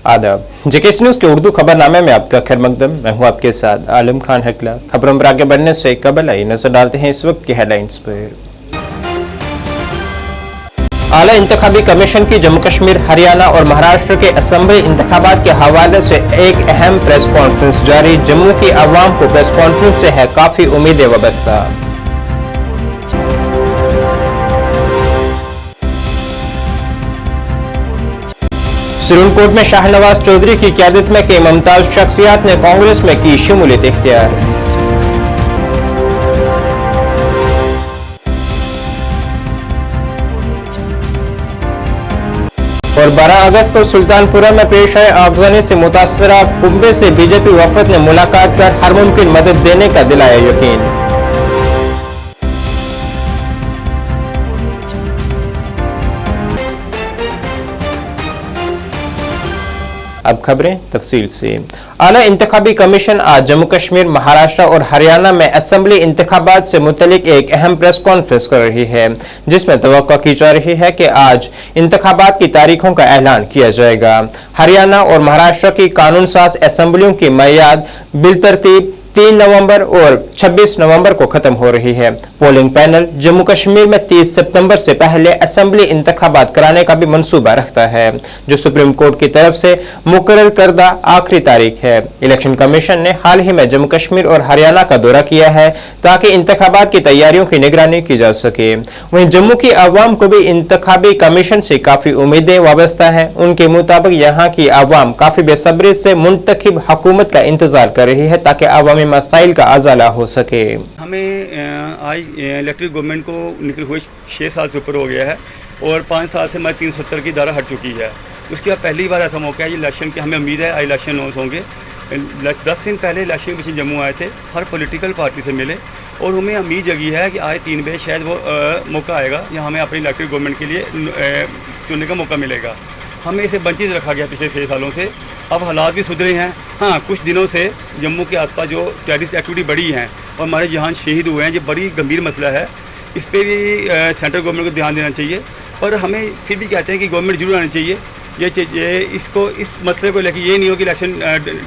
आदाब। JKS news के उर्दू खबरनामे में आपका खैर मकदम। मैं हूं आपके साथ आलम खान हकला। खबरों पर आगे बढ़ने से कबल आइए नजर डालते हैं इस वक्त की हेडलाइंस पर। आला इंतखाबी कमीशन की जम्मू कश्मीर, हरियाणा और महाराष्ट्र के असेंबली इंतखाबात के हवाले से एक अहम प्रेस कॉन्फ्रेंस जारी। जम्मू की आवाम को प्रेस कॉन्फ्रेंस से है काफी उम्मीदें वाबस्ता। सिरनकोट में शाहनवाज चौधरी की क़यादत में कई मुमताज शख्सियात ने कांग्रेस में की शमूलियत इख्तियार। और 12 अगस्त को सुल्तानपुरा में पेश आए आगजनी से मुतासरा कुंबे से बीजेपी वफद ने मुलाकात कर हर मुमकिन मदद देने का दिलाया यकीन। अब खबरें तफसील से। आला इंतखाबी कमीशन आज जम्मू कश्मीर, महाराष्ट्र और हरियाणा में असेंबली इंतखाबात से मुतलिक एक अहम प्रेस कॉन्फ्रेंस कर रही है, जिसमें तवक्को की जा रही है कि आज इंतखाबात की तारीखों का ऐलान किया जाएगा। हरियाणा और महाराष्ट्र की कानून साज असेंबलियों की मियाद बिलतरतीब 3 नवंबर और 26 नवंबर को खत्म हो रही है। पोलिंग पैनल जम्मू कश्मीर में 30 सितंबर से पहले असेंबली इंतखाबात कराने का भी मंसूबा रखता है, जो सुप्रीम कोर्ट की तरफ से मुकर्रर करदा आखिरी तारीख है। इलेक्शन कमीशन ने हाल ही में जम्मू कश्मीर और हरियाणा का दौरा किया है ताकि इंतखाबात की तैयारियों की निगरानी की जा सके। वहीं जम्मू की आवाम को भी इंतखाबी कमीशन से काफी उम्मीदें वाबस्ता है। उनके मुताबिक यहाँ की आवाम काफी बेसब्री से मुंतखब हुकूमत का इंतजार कर रही है ताकि आवामी मसाइल का अजाला हो सके। हमें आज इलेक्ट्रिक गवर्नमेंट को निकले हुए 6 साल से ऊपर हो गया है और 5 साल से हमारी 370 की धारा हट चुकी है। उसके बाद पहली बार ऐसा मौका है ये इलेक्शन की, हमें उम्मीद है इलेक्शन होंगे। 10 दिन पहले इलेक्शन कमीशन जम्मू आए थे, हर पॉलिटिकल पार्टी से मिले और हमें उम्मीद जगी है कि आज 3 बजे शायद वो मौका आएगा या हमें अपनी इलेक्ट्रिक गवर्नमेंट के लिए चुनने का मौका मिलेगा। हमें इसे वंचित रखा गया पिछले 6 सालों से। अब हालात भी सुधरे हैं। हाँ, कुछ दिनों से जम्मू के आसपास जो टेररिस्ट एक्टिविटी बढ़ी हैं और हमारे जहां शहीद हुए हैं, ये बड़ी गंभीर मसला है। इस पर भी सेंट्रल गवर्नमेंट को ध्यान देना चाहिए। पर हमें फिर भी कहते हैं कि गवर्नमेंट जरूर आनी चाहिए। ये इसको इस मसले को लेकर ये नहीं हो कि इलेक्शन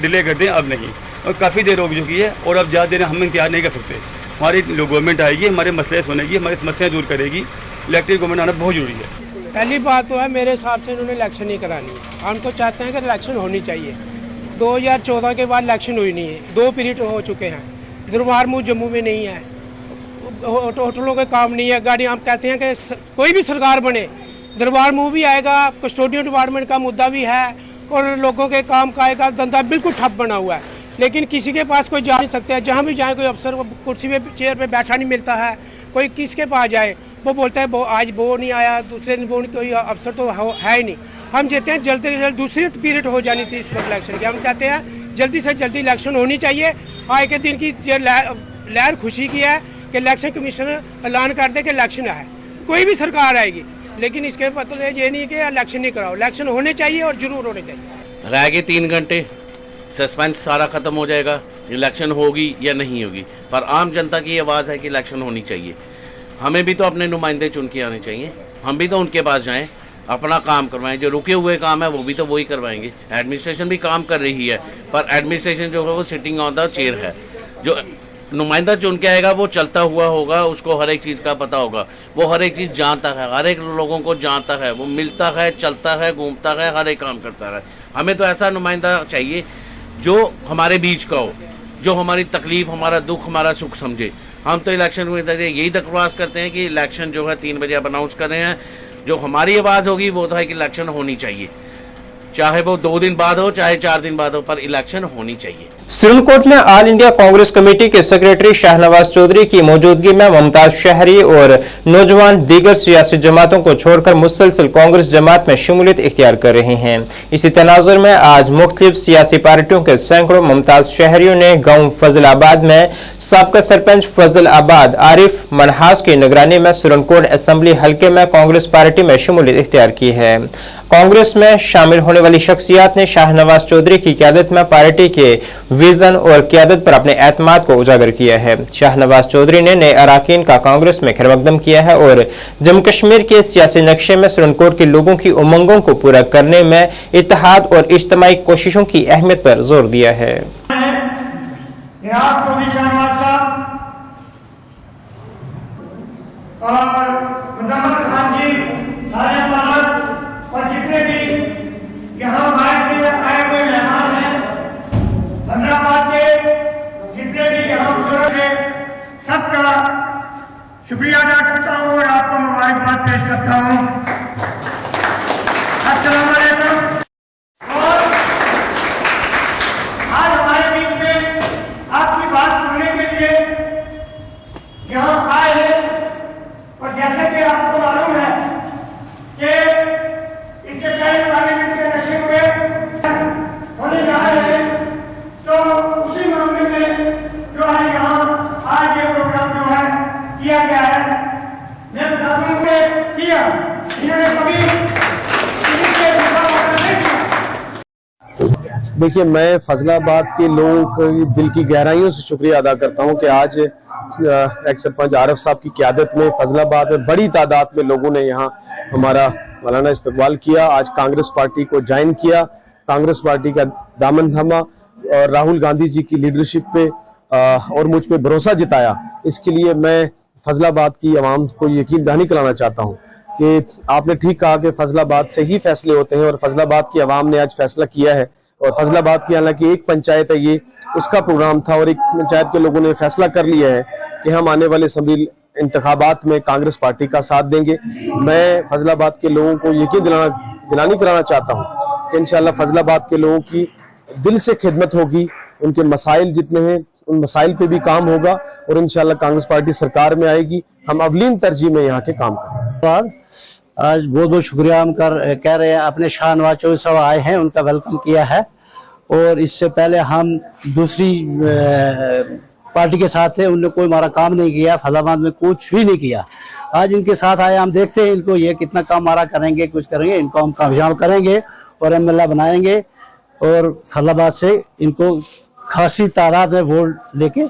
डिले कर दें, अब नहीं। और काफ़ी देर हो चुकी है और अब ज़्यादा देर हम इंतजार नहीं कर सकते। हमारी गवर्नमेंट आएगी, हमारे मसले सुनेगी, हमारी समस्याएँ दूर करेगी। इलेक्ट्रिक गवर्नमेंट आना बहुत ज़रूरी है। पहली बात तो है, मेरे हिसाब से इन्होंने इलेक्शन नहीं करानी है। हम तो चाहते हैं कि इलेक्शन होनी चाहिए। 2014 के बाद इलेक्शन हुई नहीं है, 2 पीरियड हो चुके हैं। दरबार मूव जम्मू में नहीं है, होटलों का काम नहीं है, गाड़ी। हम कहते हैं कि कोई भी सरकार बने, दरबार मूव भी आएगा, कस्टोडियन डिपार्टमेंट का मुद्दा भी है और लोगों के काम का आएगा। धंधा बिल्कुल ठप बना हुआ है, लेकिन किसी के पास कोई जा नहीं सकता है। जहाँ भी जाए कोई अफसर कुर्सी पे चेयर पे बैठा नहीं मिलता है। कोई किसके पास जाए, वो बोलता है आज वो नहीं आया, दूसरे दिन वो नहीं, कोई अफसर तो है ही नहीं। हम चाहते हैं जल्दी से जल्द दूसरी पीरियड हो जानी थी इस वक्त इलेक्शन की। हम चाहते हैं जल्दी से जल्दी इलेक्शन होनी चाहिए। आज के दिन की लहर खुशी की है कि इलेक्शन कमीशन ऐलान कर दे कि इलेक्शन है। कोई भी सरकार आएगी, लेकिन इसके मतलब ये नहीं कि इलेक्शन नहीं कराओ। इलेक्शन होने चाहिए और जरूर होने चाहिए। रह गए 3 घंटे, सस्पेंस सारा खत्म हो जाएगा। इलेक्शन होगी या नहीं होगी, पर आम जनता की आवाज़ है कि इलेक्शन होनी चाहिए। हमें भी तो अपने नुमाइंदे चुन के आने चाहिए। हम भी तो उनके पास जाएं, अपना काम करवाएं। जो रुके हुए काम है वो भी तो वही करवाएंगे। एडमिनिस्ट्रेशन भी काम कर रही है, पर एडमिनिस्ट्रेशन जो है वो सिटिंग ऑन द चेयर है। जो नुमाइंदा चुन के आएगा वो चलता हुआ होगा, उसको हर एक चीज़ का पता होगा, वो हर एक चीज़ जानता है, हर एक लोगों को जानता है, वो मिलता है, चलता है, घूमता है, हर एक काम करता है। हमें तो ऐसा नुमाइंदा चाहिए जो हमारे बीच का हो, जो हमारी तकलीफ़, हमारा दुख, हमारा सुख समझे। हम तो इलेक्शन में यही दरख्वास्त करते हैं कि इलेक्शन जो है 3 बजे अब अनाउंस कर रहे हैं। जो हमारी आवाज़ होगी वो तो है कि इलेक्शन होनी चाहिए, चाहे वो 2 दिन बाद हो, चाहे 4 दिन बाद हो, पर इलेक्शन होनी चाहिए। सिरनकोट में ऑल इंडिया कांग्रेस कमेटी के सेक्रेटरी शाहनवाज चौधरी की मौजूदगी में मुमताज शहरी और नौजवान दीगर सियासी जमातों को छोड़कर मुसलसल कांग्रेस जमात में शमूलियत इख्तियार कर रहे हैं। इसी तनाजुर में आज मुख्तलिफ सियासी पार्टियों के सैकड़ों मुमताज शहरियों ने गाँव फजलाबाद में साबका सरपंच फजलाबाद आरिफ मनहास की निगरानी में सिरनकोट असेंबली हल्के में कांग्रेस पार्टी में शमूलियत इख्तियार की है। कांग्रेस में शामिल होने वाली शख्सियत ने शाहनवाज चौधरी की क़यादत में पार्टी के विजन और क़यादत पर अपने एतमाद को उजागर किया है। शाहनवाज चौधरी ने नए अरकान का कांग्रेस में खैरमकदम किया है और जम्मू कश्मीर के सियासी नक्शे में सुरनकोट के लोगों की उमंगों को पूरा करने में इत्तेहाद और इज्तिमाई कोशिशों की अहमियत पर जोर दिया है। और जितने भी यहाँ बाहर से आए हुए मेहमान हैं, हैदराबाद के जितने भी यहाँ बुजुर्ग हैं, सबका शुक्रिया अदा करता हूँ और आपको मुबारकबाद पेश करता हूँ। अस्सलाम वालेकुम। और आज हमारे बीच में आपकी बात सुनने के लिए यहाँ आए हैं और जैसे कि आपको मालूम है कि इससे पहले पार्लियामेंट के इलेक्शन हुए होने जा रहे हैं, तो उसी मामले में जो है यहाँ आज ये प्रोग्राम जो है किया गया है। मैं बता दूं कि किया इन्होंने कभी किसी से नहीं किया। देखिए, मैं फजलाबाद के लोगों के दिल की गहराइयों से शुक्रिया अदा करता हूं कि आज एक्स सरपंच आरिफ साहब की क़यादत में फजलाबाद में बड़ी तादाद में लोगों ने यहाँ हमारा मौलाना इस्तकबाल किया। आज कांग्रेस पार्टी को ज्वाइन किया, कांग्रेस पार्टी का दामन थामा और राहुल गांधी जी की लीडरशिप पे और मुझ पे भरोसा जताया। इसके लिए मैं फजलाबाद की आवाम को यकीन दहानी कराना चाहता हूँ कि आपने ठीक कहा कि फजलाबाद से ही फैसले होते हैं और फजलाबाद की आवाम ने आज फैसला किया है। और फजलाबाद की हालांकि एक पंचायत है, ये उसका प्रोग्राम था और एक पंचायत के लोगों ने फैसला कर लिया है कि हम आने वाले असेंबली इंतखाबात में कांग्रेस पार्टी का साथ देंगे। मैं फजलाबाद के लोगों को यकीन दिलानी कराना चाहता हूँ कि इंशाल्लाह फजलाबाद के लोगों की दिल से खिदमत होगी, उनके मसाइल जितने हैं उन मसाइल पे भी काम होगा और इंशाल्लाह कांग्रेस पार्टी सरकार में आएगी। हम अवलीन तरजीह में यहाँ के काम करेंगे। आज बहुत बहुत शुक्रिया हम कह रहे हैं, अपने शाहनवाज चौधरी साहब आए हैं, उनका वेलकम किया है। और इससे पहले हम दूसरी पार्टी के साथ थे, उन्होंने कोई हमारा काम नहीं किया, फैसलाबाद में कुछ भी नहीं किया। आज इनके साथ आए, हम देखते हैं इनको ये कितना काम हमारा करेंगे, कुछ करेंगे, इनको हम कामयाब करेंगे और एमएलए बनाएंगे और फैसलाबाद से इनको खासी तादाद में वोट लेके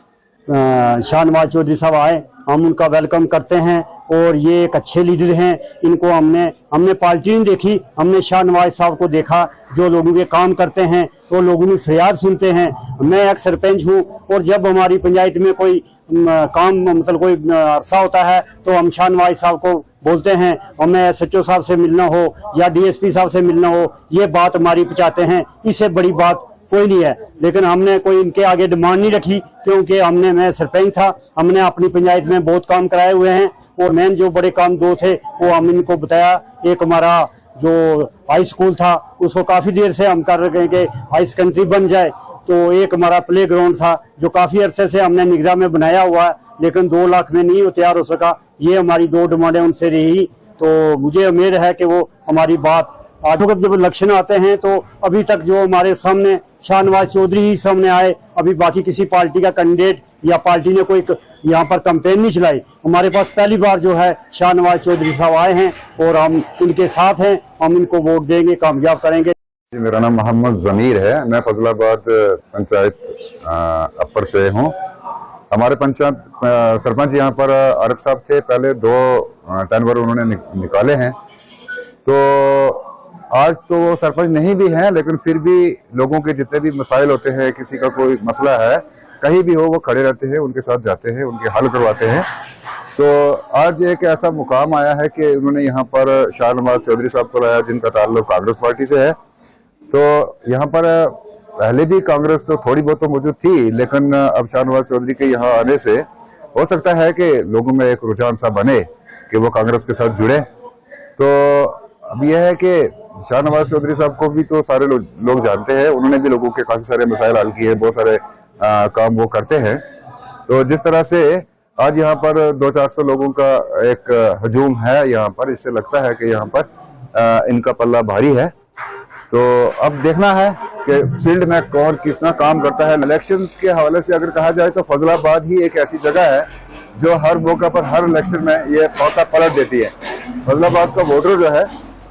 शाहनवाज चौधरी साहब आए, हम उनका वेलकम करते हैं और ये एक अच्छे लीडर हैं। इनको हमने पार्टी नहीं देखी, हमने शाहनवाज साहब को देखा जो लोगों के काम करते हैं, तो लोगों की फरियाद सुनते हैं। मैं एक सरपंच हूँ और जब हमारी पंचायत में कोई काम मतलब कोई अरसा होता है तो हम शाहनवाज साहब को बोलते हैं और मैं एसएचओ साहब से मिलना हो या डीएसपी साहब से मिलना हो, ये बात हमारी पहुंचाते हैं। इससे बड़ी बात कोई नहीं है। लेकिन हमने कोई इनके आगे डिमांड नहीं रखी क्योंकि मैं सरपंच था, हमने अपनी पंचायत में बहुत काम कराए हुए हैं और मेन जो बड़े काम दो थे वो हम इनको बताया। एक हमारा जो हाई स्कूल था उसको काफी देर से हम कर रहे हैं कि हाई सेकेंडरी बन जाए, तो एक हमारा प्ले ग्राउंड था जो काफी अरसे से हमने निगरान में बनाया हुआ है लेकिन 2 लाख में नहीं तैयार हो सका। ये हमारी 2 डिमांडें उनसे रही, तो मुझे उम्मीद है कि वो हमारी बात आज जब इलेक्शन आते हैं तो अभी तक जो हमारे सामने शाहनवाज चौधरी ही सामने आए, अभी बाकी किसी पार्टी का कैंडिडेट या पार्टी ने कोई यहाँ पर कैंपेन नहीं चलाई। हमारे पास पहली बार जो है शाहनवाज चौधरी साहब आए हैं और हम इनके साथ हैं, हम इनको वोट देंगे, कामयाब करेंगे। मेरा नाम मोहम्मद जमीर है, मैं फजलाबाद पंचायत अपर से हूँ। हमारे पंचायत सरपंच यहाँ पर आरिफ साहब थे, पहले 2 टर्नवर उन्होंने निकाले हैं, तो आज तो वो सरपंच नहीं भी हैं लेकिन फिर भी लोगों के जितने भी मसाइल होते हैं, किसी का कोई मसला है कहीं भी हो, वो खड़े रहते हैं, उनके साथ जाते हैं, उनके हल करवाते हैं। तो आज एक ऐसा मुकाम आया है कि उन्होंने यहाँ पर शाहनवाज चौधरी साहब को लाया जिनका ताल्लुक कांग्रेस पार्टी से है। तो यहाँ पर पहले भी कांग्रेस तो थोड़ी बहुत तो मौजूद थी, लेकिन अब शाहनवाज चौधरी के यहाँ आने से हो सकता है कि लोगों में एक रुझान सा बने कि वो कांग्रेस के साथ जुड़े। तो अब यह है कि शाहनवाज चौधरी साहब को भी तो सारे लोग जानते हैं, उन्होंने भी लोगों के काफी सारे मसाइल हल किए, बहुत सारे काम वो करते हैं। तो जिस तरह से आज यहाँ पर 200-400 लोगों का एक हजूम है यहाँ पर, इससे लगता है कि यहाँ पर इनका पल्ला भारी है। तो अब देखना है कि फील्ड में कौन कितना काम करता है। इलेक्शंस के हवाले से अगर कहा जाए तो फजलाबाद ही एक ऐसी जगह है जो हर मौका पर हर इलेक्शन में ये पौसा पलट देती है। फजलाबाद का वोटर जो है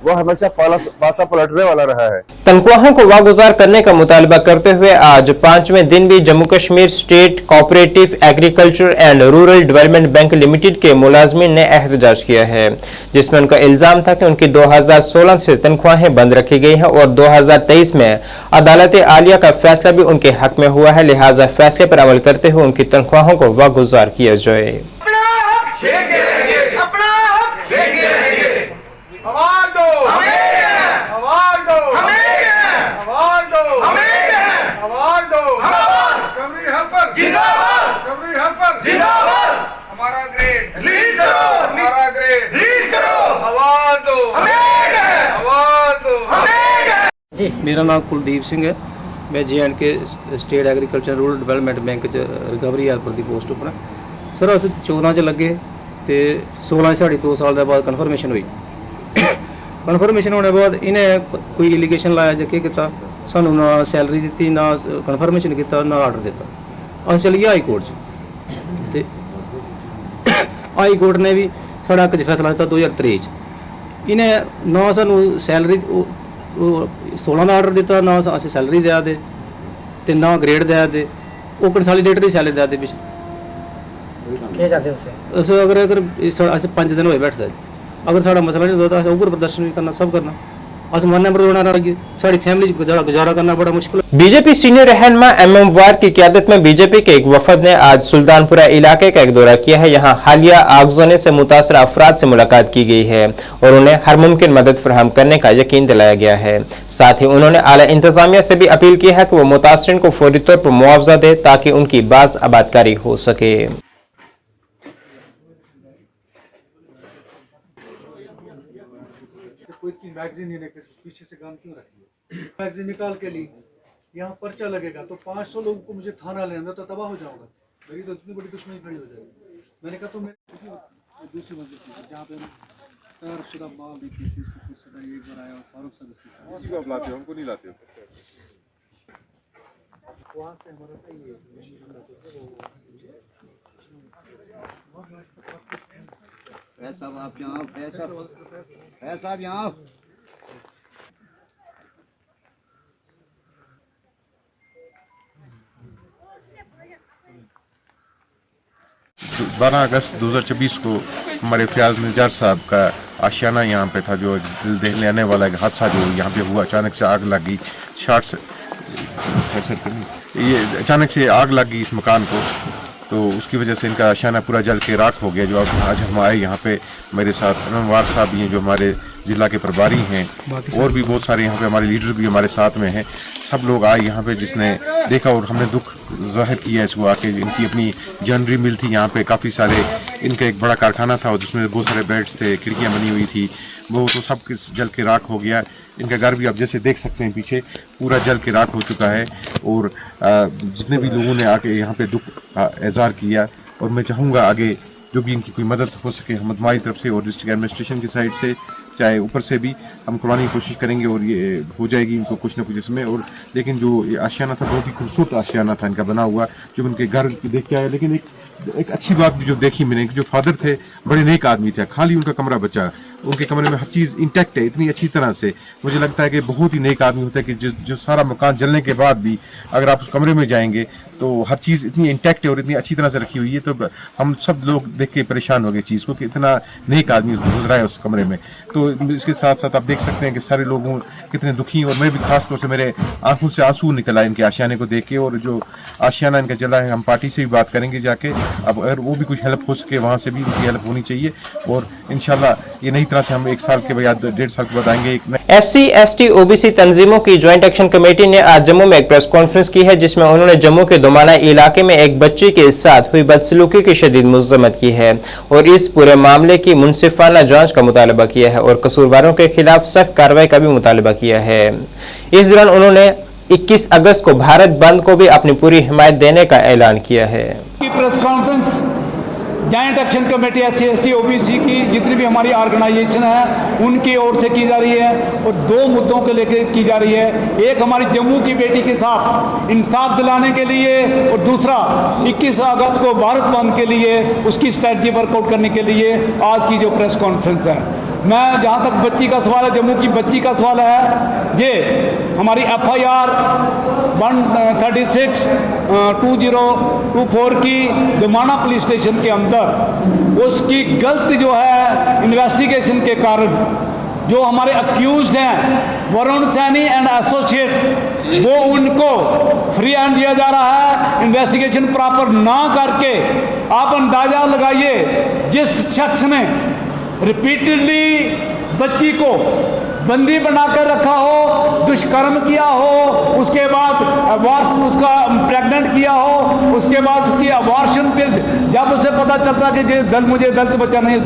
वो हमेशा पासा पलटने वाला रहा है। तनख्वाहों को वागुजार करने का मुतालबा करते हुए आज 5वें दिन भी Jammu Kashmir state cooperative agriculture and rural development bank limited के मुलाजमीन ने एहतजाज किया है, जिसमें उनका इल्जाम था कि उनकी 2016 से तनख्वाहें बंद रखी गई हैं और 2023 में अदालत आलिया का फैसला भी उनके हक में हुआ है, लिहाजा फैसले पर अमल करते हुए उनकी तनख्वाहों को वागुजार किया जाए। मेरा नाम कुलदीप सिंह है। मैं J&K state agriculture rural development bank च रिकवरी हेल्पर की पोस्ट उपर सर अस 14 च लगे तो 16 साड़ी 2 साल के बाद कन्फर्मेशन हुई। कन्फर्मेशन होने बाद इन्हें कोई एलीगेशन लाया जो किया सानू ना सैलरी दी ना कन्फर्मेशन किया ना आर्डर दिता। अस चली गए हाई कोर्ट च, हाई कोर्ट ने भी साढ़ा हक च फैसला दिता 2023 इन्हें ना सानू सैलरी 16 का आर्डर दिता ना अस सैलरी दिया दे ते ना ग्रेड दिया दे, वो कंसोलीडेटरी सैलरी दिया दे पिछले अस अगर 5 दिन होए बैठते अगर साड़ा मसला नहीं होता तो उग्र प्रदर्शन भी करना सब करना अस मरने पर रोना लगे साड़ी फैमिली गुजारा करना बड़ा मुश्किल। बीजेपी सीनियर रहनुमा MM वार की क़यादत में बीजेपी के एक वफद ने आज सुल्तानपुरा इलाके का एक दौरा किया है। यहाँ हालिया आगजों से मुतासर अफराद से मुलाकात की गई है और उन्हें हर मुमकिन मदद फराहम करने का यकीन दिलाया गया है। साथ ही उन्होंने आला इंतजामिया से भी अपील की है कि वो मुतासरीन को फौरी तौर पर मुआवजा दे ताकि उनकी बाज आबादकारी हो सके। कोई मैगजीन पीछे से काम क्यों रखी है? मैगजीन निकाल के ली, यहाँ पर्चा लगेगा तो 500 लोगों को मुझे थाना ले आना तो तबाह हो जाऊंगा, मेरी तो इतनी बड़ी दुश्मनी खड़ी हो जाएगी। मैंने कहा तो मैं दूसरी मंजिल जहाँ पे तैयारशुदा माल दी थी इसको कुछ सदा एक बार आया और फारूक साहब इसके साथ किसी को आप लाते हो, हमको नहीं लाते हो। वहाँ से हमारा पैसा आप यहाँ पैसा आप यहाँ 12 अगस्त 2024 को हमारे फयाज निजार साहब का आशियाना यहाँ पे था, जो दिल दहले आने वाला एक हादसा जो यहाँ पे हुआ। अचानक से आग लगी, ये अचानक से आग लग गई इस मकान को, तो उसकी वजह से इनका आशियाना पूरा जल के राख हो गया। जो आज हम आए यहाँ पे, मेरे साथ MM वार साहब भी हैं जो हमारे ज़िला के प्रभारी हैं, और भी बहुत सारे यहाँ पे हमारे लीडर भी हमारे साथ में हैं। सब लोग आए यहाँ पे, जिसने देखा और हमने दुख जाहिर किया इसको आके। इनकी अपनी जनरी मिल थी यहाँ पे, काफ़ी सारे, इनका एक बड़ा कारखाना था जिसमें बहुत सारे बेड्स थे, खिड़कियाँ बनी हुई थी, वो तो सब जल के राख हो गया। इनका घर भी आप जैसे देख सकते हैं पीछे पूरा जल के राख हो चुका है। और जितने भी लोगों ने आके यहाँ पे दुख इज़हार किया, और मैं चाहूँगा आगे जो भी इनकी कोई मदद हो सके हम हमारी तरफ से और डिस्ट्रिक्ट एडमिनिस्ट्रेशन की साइड से, चाहे ऊपर से भी हम करवाने की कोशिश करेंगे, और ये हो जाएगी इनको कुछ ना कुछ इसमें। और लेकिन जो ये आशियाना था बहुत ही खूबसूरत आशियाना था इनका बना हुआ, जो उनके घर देख के आया। लेकिन एक अच्छी बात भी जो देखी मैंने, जो फादर थे बड़े नेक आदमी थे, खाली उनका कमरा बचा, उनके कमरे में हर चीज़ इंटैक्ट है इतनी अच्छी तरह से। मुझे लगता है कि बहुत ही नेक आदमी होता है कि जो सारा मकान जलने के बाद भी अगर आप उस कमरे में जाएंगे तो हर चीज़ इतनी इंटैक्ट है और इतनी अच्छी तरह से रखी हुई है। तो हम सब लोग देख के परेशान हो गए चीज़ को कि इतना नेक आदमी गुजरा है उस कमरे में। तो इसके साथ साथ आप देख सकते हैं कि सारे लोग कितने दुखी, और मैं भी खास तौर से मेरे आंखों से आंसू निकल आए इनके आशियाने को देख के। और जो आशियाना इनका जला है, हम पार्टी से भी बात करेंगे जाके, अब अगर वो भी कुछ हेल्प हो सके वहाँ से भी उनकी हेल्प होनी चाहिए। और इंशाल्लाह ये नई तरह से हम 1 साल के बाद 1.5 साल के बाद आएंगे। SC, ST, OBC तंजीमों की ज्वाइंट एक्शन कमेटी ने आज जम्मू में एक प्रेस कॉन्फ्रेंस की है, जिसमें उन्होंने जम्मू के दोमाना इलाके में एक बच्ची के साथ हुई बदसलूकी की शदीद मज़म्मत की है और इस पूरे मामले की मुनसिफाना जांच का मुतालबा किया है और कसूरवारों के खिलाफ सख्त कार्रवाई का भी मुतालबा किया है। इस दौरान उन्होंने 21 अगस्त को भारत बंद को भी अपनी पूरी हिमायत देने का ऐलान किया है। Press conference joint action committee SC, ST, OBC की जितनी भी हमारी ऑर्गेनाइजेशन है उनकी ओर से की जा रही है, और 2 मुद्दों को लेकर की जा रही है। एक हमारी जम्मू की बेटी के साथ इंसाफ दिलाने के लिए, और दूसरा 21 अगस्त को भारत बंद के लिए उसकी स्ट्रैटेजी वर्कआउट करने के लिए आज की जो प्रेस कॉन्फ्रेंस है। मैं जहाँ तक बच्ची का सवाल है, जम्मू की बच्ची का सवाल है, ये हमारी FIR 136/2024 की दोमाना पुलिस स्टेशन के अंदर उसकी गलत जो है इन्वेस्टिगेशन के कारण जो हमारे अक्यूज्ड हैं वरुण सैनी एंड एसोसिएट, वो उनको फ्री हैंड दिया जा रहा है इन्वेस्टिगेशन प्रॉपर ना करके। आप अंदाजा लगाइए, जिस शख्स ने रिपीटेडली बच्ची को बंदी बनाकर रखा हो, दुष्कर्म किया हो, उसके बाद उसका प्रेग्नेंट किया हो, उसके बाद उसकी अबॉर्शन पिल, जब उसे पता चलता कि मुझे दलित बच्चा नहीं,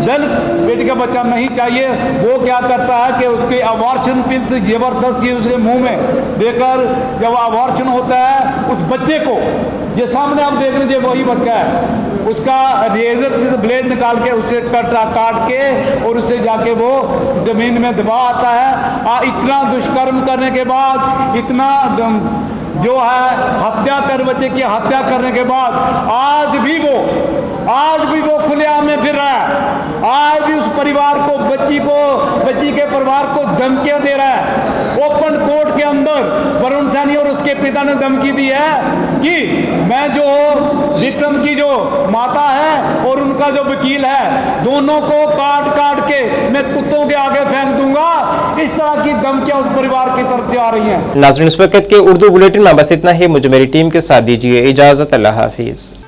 दलित बेटी का बच्चा नहीं चाहिए, वो क्या करता है कि उसके अबॉर्शन पिल से जबरदस्ती उसके मुंह में देकर जब अबॉर्शन होता है उस बच्चे को, ये सामने आप देख लीजिए वही बच्चा है, उसका रेजर से ब्लेड निकाल के उससे काट के और उससे जाके वो जमीन में दबा आता है। इतना दुष्कर्म करने के बाद, इतना जो है हत्या कर, बच्चे की हत्या करने के बाद आज भी वो खुलेआम में फिर रहा है। आज भी उस परिवार को, बच्ची के परिवार को धमकियां दे रहा है। ओपन कोर्ट के अंदर वरुण सैनी और उसके पिता ने धमकी दी है कि मैं जो विक्टिम की जो माता है और उनका जो वकील है, दोनों को काट के मैं कुत्तों के आगे फेंक दूंगा। इस तरह की धमकियां उस परिवार की तरफ से आ रही हैं। नाज़रीन, इस वक्त के उर्दू बुलेटिन में बस इतना ही। मुझे मेरी टीम के साथ दीजिए इजाजत। अल्लाह हाफिज।